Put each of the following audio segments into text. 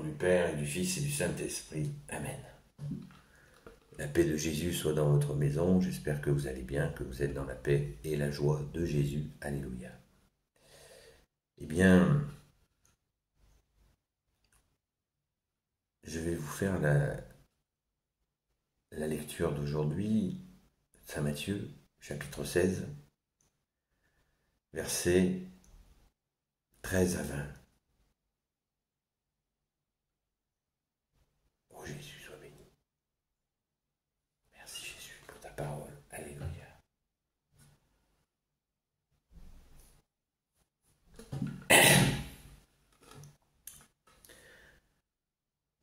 du Père et du Fils et du Saint-Esprit. Amen. La paix de Jésus soit dans votre maison. J'espère que vous allez bien, que vous êtes dans la paix et la joie de Jésus. Alléluia. Eh bien, je vais vous faire la lecture d'aujourd'hui, Saint Matthieu, chapitre 16, versets 13 à 20. Oh Jésus, sois béni. Merci Jésus pour ta parole. Alléluia.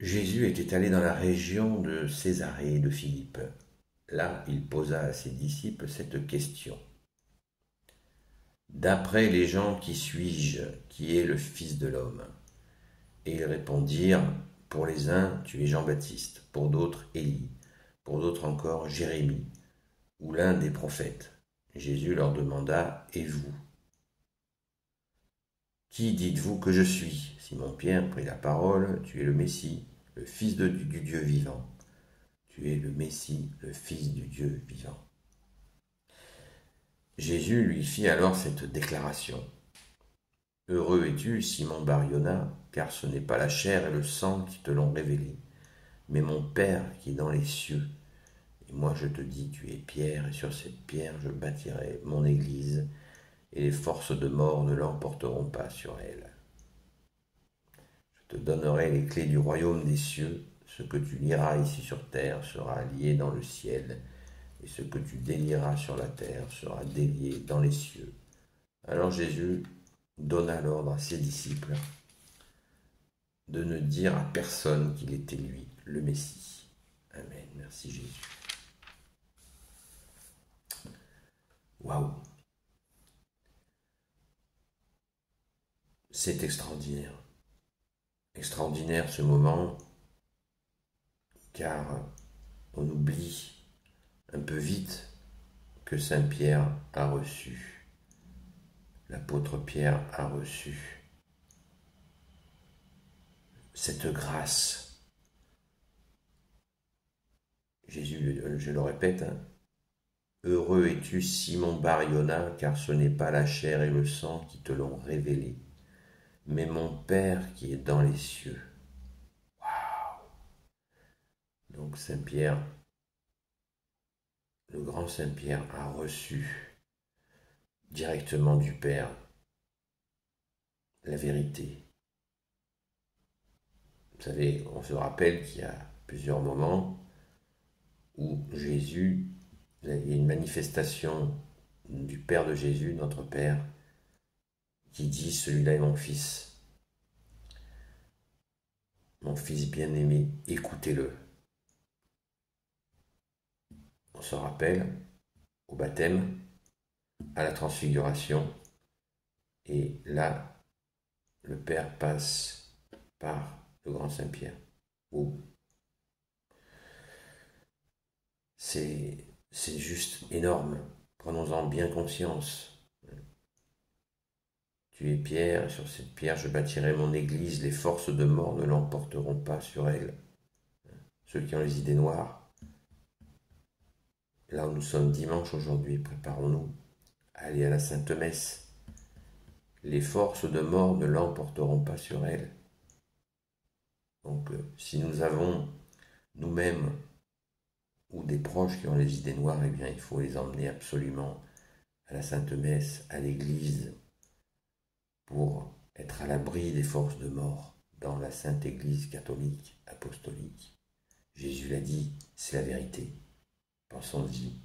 Jésus était allé dans la région de Césarée de Philippe. Là, il posa à ses disciples cette question. D'après les gens, qui suis-je, qui est le Fils de l'homme? Et ils répondirent, pour les uns, tu es Jean-Baptiste, pour d'autres, Élie, pour d'autres encore, Jérémie, ou l'un des prophètes. Jésus leur demanda, et vous? Qui dites-vous que je suis? Simon-Pierre prit la parole, tu es le Messie, le Fils du Dieu vivant. Tu es le Messie, le Fils du Dieu vivant. Jésus lui fit alors cette déclaration. Heureux es-tu, Simon Bar-Yona, car ce n'est pas la chair et le sang qui te l'ont révélé, mais mon Père qui est dans les cieux. Et moi je te dis, tu es Pierre, et sur cette pierre je bâtirai mon église, et les forces de mort ne l'emporteront pas sur elle. Je te donnerai les clés du royaume des cieux. Ce que tu liras ici sur terre sera lié dans le ciel, et ce que tu délieras sur la terre sera délié dans les cieux. Alors Jésus donna l'ordre à ses disciples de ne dire à personne qu'il était lui, le Messie. Amen. Merci Jésus. Waouh! C'est extraordinaire. Extraordinaire ce moment, car on oublie un peu vite que Saint Pierre a reçu, l'apôtre Pierre a reçu cette grâce. Jésus, je le répète, heureux es-tu, Simon Bar-Yona, car ce n'est pas la chair et le sang qui te l'ont révélé, mais mon Père qui est dans les cieux. Waouh! Donc Saint Pierre, le grand Saint Pierre a reçu directement du Père la vérité. Vous savez, on se rappelle qu'il y a plusieurs moments où Jésus, il y a une manifestation du Père de Jésus, notre Père, qui dit, celui-là est mon Fils bien-aimé, écoutez-le. On se rappelle au baptême, à la transfiguration, et là, le Père passe par le grand Saint-Pierre. C'est juste énorme. Prenons-en bien conscience. Tu es Pierre, et sur cette pierre je bâtirai mon église, les forces de mort ne l'emporteront pas sur elle. Ceux qui ont les idées noires, là où nous sommes dimanche aujourd'hui, préparons-nous à aller à la Sainte Messe. Les forces de mort ne l'emporteront pas sur elle. Donc si nous avons nous-mêmes ou des proches qui ont les idées noires, eh bien il faut les emmener absolument à la Sainte Messe, à l'église, pour être à l'abri des forces de mort dans la Sainte Église catholique, apostolique. Jésus l'a dit, c'est la vérité. Pensons-y.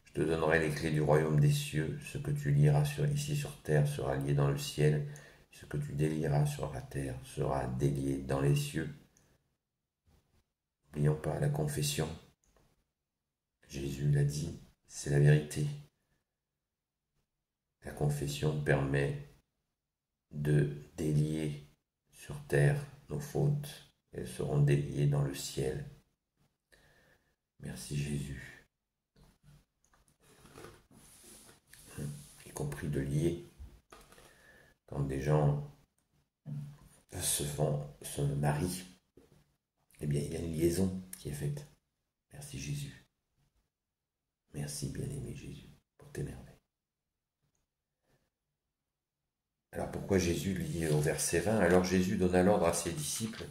Je te donnerai les clés du royaume des cieux. Ce que tu lieras ici sur terre sera lié dans le ciel. Ce que tu délieras sur la terre sera délié dans les cieux. N'oublions pas la confession. Jésus l'a dit, c'est la vérité. La confession permet de délier sur terre nos fautes. Elles seront déliées dans le ciel. Merci Jésus. Y compris de lier. Quand des gens se marient, eh bien, il y a une liaison qui est faite. Merci Jésus. Merci bien-aimé Jésus pour tes merveilles. Alors pourquoi Jésus dit au verset 20, alors Jésus donna l'ordre à ses disciples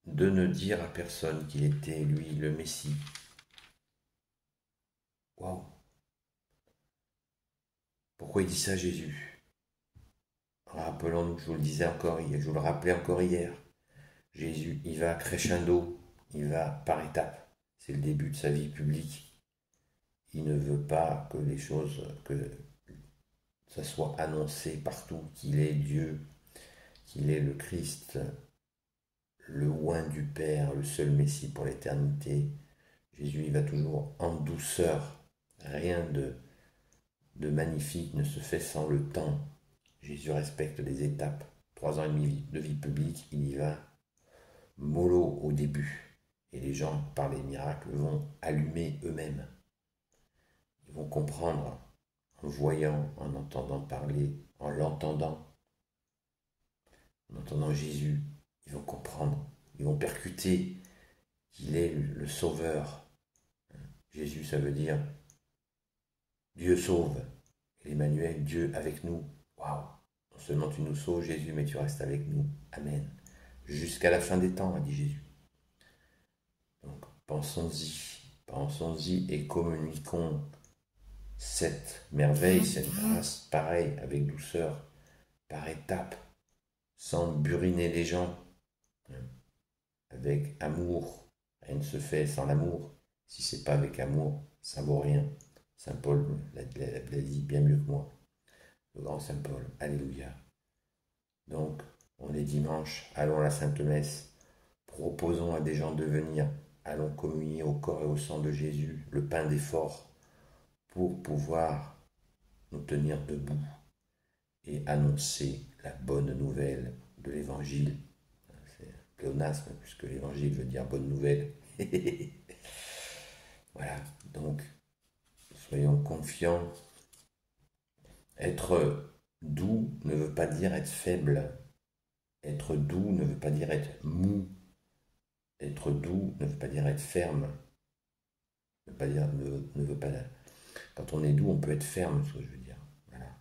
de ne dire à personne qu'il était, lui, le Messie. Waouh! Pourquoi il dit ça Jésus? Rappelons-nous, je vous le disais encore hier, je vous le rappelais encore hier, Jésus, il va crescendo, il va par étapes. C'est le début de sa vie publique. Il ne veut pas que les choses, que ça soit annoncé partout qu'il est Dieu, qu'il est le Christ, le oint du Père, le seul Messie pour l'éternité. Jésus, il va toujours en douceur. Rien de magnifique ne se fait sans le temps. Jésus respecte les étapes. 3 ans et demi de vie publique, il y va mollo au début. Et les gens, par les miracles, vont allumer eux-mêmes. Ils vont comprendre en voyant, en entendant parler, en l'entendant. En entendant Jésus, ils vont comprendre, ils vont percuter qu'il est le sauveur. Jésus, ça veut dire Dieu sauve. Et l'Emmanuel, Dieu avec nous. Waouh! Non seulement tu nous sauves, Jésus, mais tu restes avec nous. Amen. Jusqu'à la fin des temps, a dit Jésus. Donc, pensons-y et communiquons cette merveille, cette grâce, pareil, avec douceur, par étapes, sans buriner les gens, avec amour. Rien ne se fait sans l'amour. Si c'est pas avec amour, ça vaut rien. Saint Paul l'a dit bien mieux que moi. Le grand Saint Paul. Alléluia. Donc, on est dimanche, allons à la Sainte Messe, proposons à des gens de venir, allons communier au corps et au sang de Jésus, le pain des forts, pour pouvoir nous tenir debout et annoncer la bonne nouvelle de l'Évangile. C'est un pléonasme, puisque l'Évangile veut dire bonne nouvelle. Voilà, donc, soyons confiants. Être doux ne veut pas dire être faible. Être doux ne veut pas dire être mou. Être doux ne veut pas dire être ferme. Ne veut pas. Quand on est doux, on peut être ferme, ce que je veux dire. Voilà.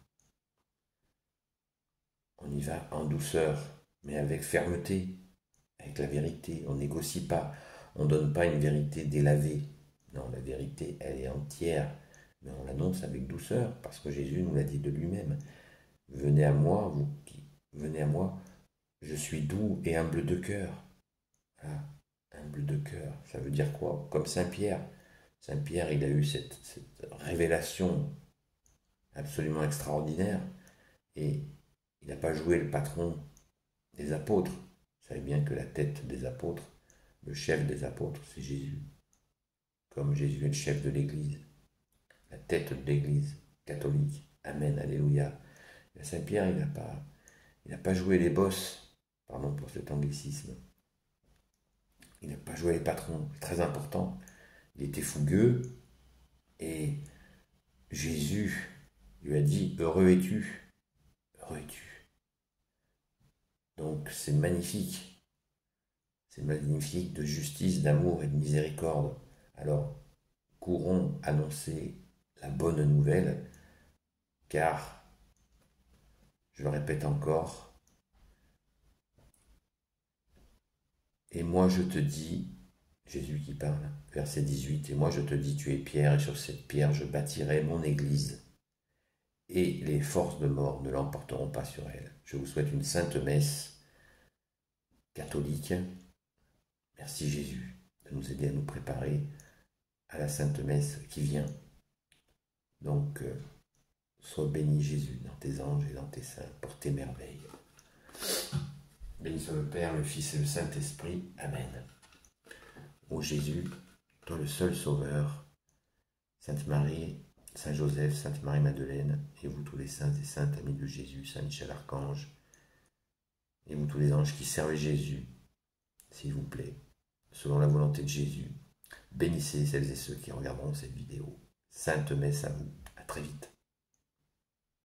On y va en douceur, mais avec fermeté, avec la vérité. On négocie pas. On ne donne pas une vérité délavée. Non, la vérité, elle est entière. Mais on l'annonce avec douceur, parce que Jésus nous l'a dit de lui-même. Venez à moi, vous qui venez à moi, je suis doux et humble de cœur. Voilà. Humble de cœur, ça veut dire quoi? Comme Saint Pierre. Saint Pierre, il a eu cette révélation absolument extraordinaire et il n'a pas joué le patron des apôtres. Vous savez bien que la tête des apôtres, le chef des apôtres, c'est Jésus. Comme Jésus est le chef de l'Église, la tête de l'Église catholique. Amen, alléluia. Saint Pierre, il n'a pas joué les bosses, pardon pour cet anglicisme. Il n'a pas joué les patrons, c'est très important. Il était fougueux et Jésus lui a dit « Heureux es-tu, heureux es-tu ». Donc c'est magnifique de justice, d'amour et de miséricorde. Alors courons annoncer la bonne nouvelle, car, je le répète encore, et moi je te dis, Jésus qui parle, verset 18, et moi je te dis, tu es Pierre, et sur cette pierre je bâtirai mon église, et les forces de mort ne l'emporteront pas sur elle. Je vous souhaite une sainte messe catholique. Merci Jésus de nous aider à nous préparer à la sainte messe qui vient. Donc, sois béni Jésus dans tes anges et dans tes saints pour tes merveilles. Béni soit le Père, le Fils et le Saint-Esprit. Amen. Ô Jésus, toi le seul Sauveur, Sainte Marie, Saint Joseph, Sainte Marie-Madeleine, et vous tous les saints et saintes amis de Jésus, Saint Michel Archange, et vous tous les anges qui servent Jésus, s'il vous plaît, selon la volonté de Jésus, bénissez celles et ceux qui regarderont cette vidéo. Sainte messe à vous, à très vite.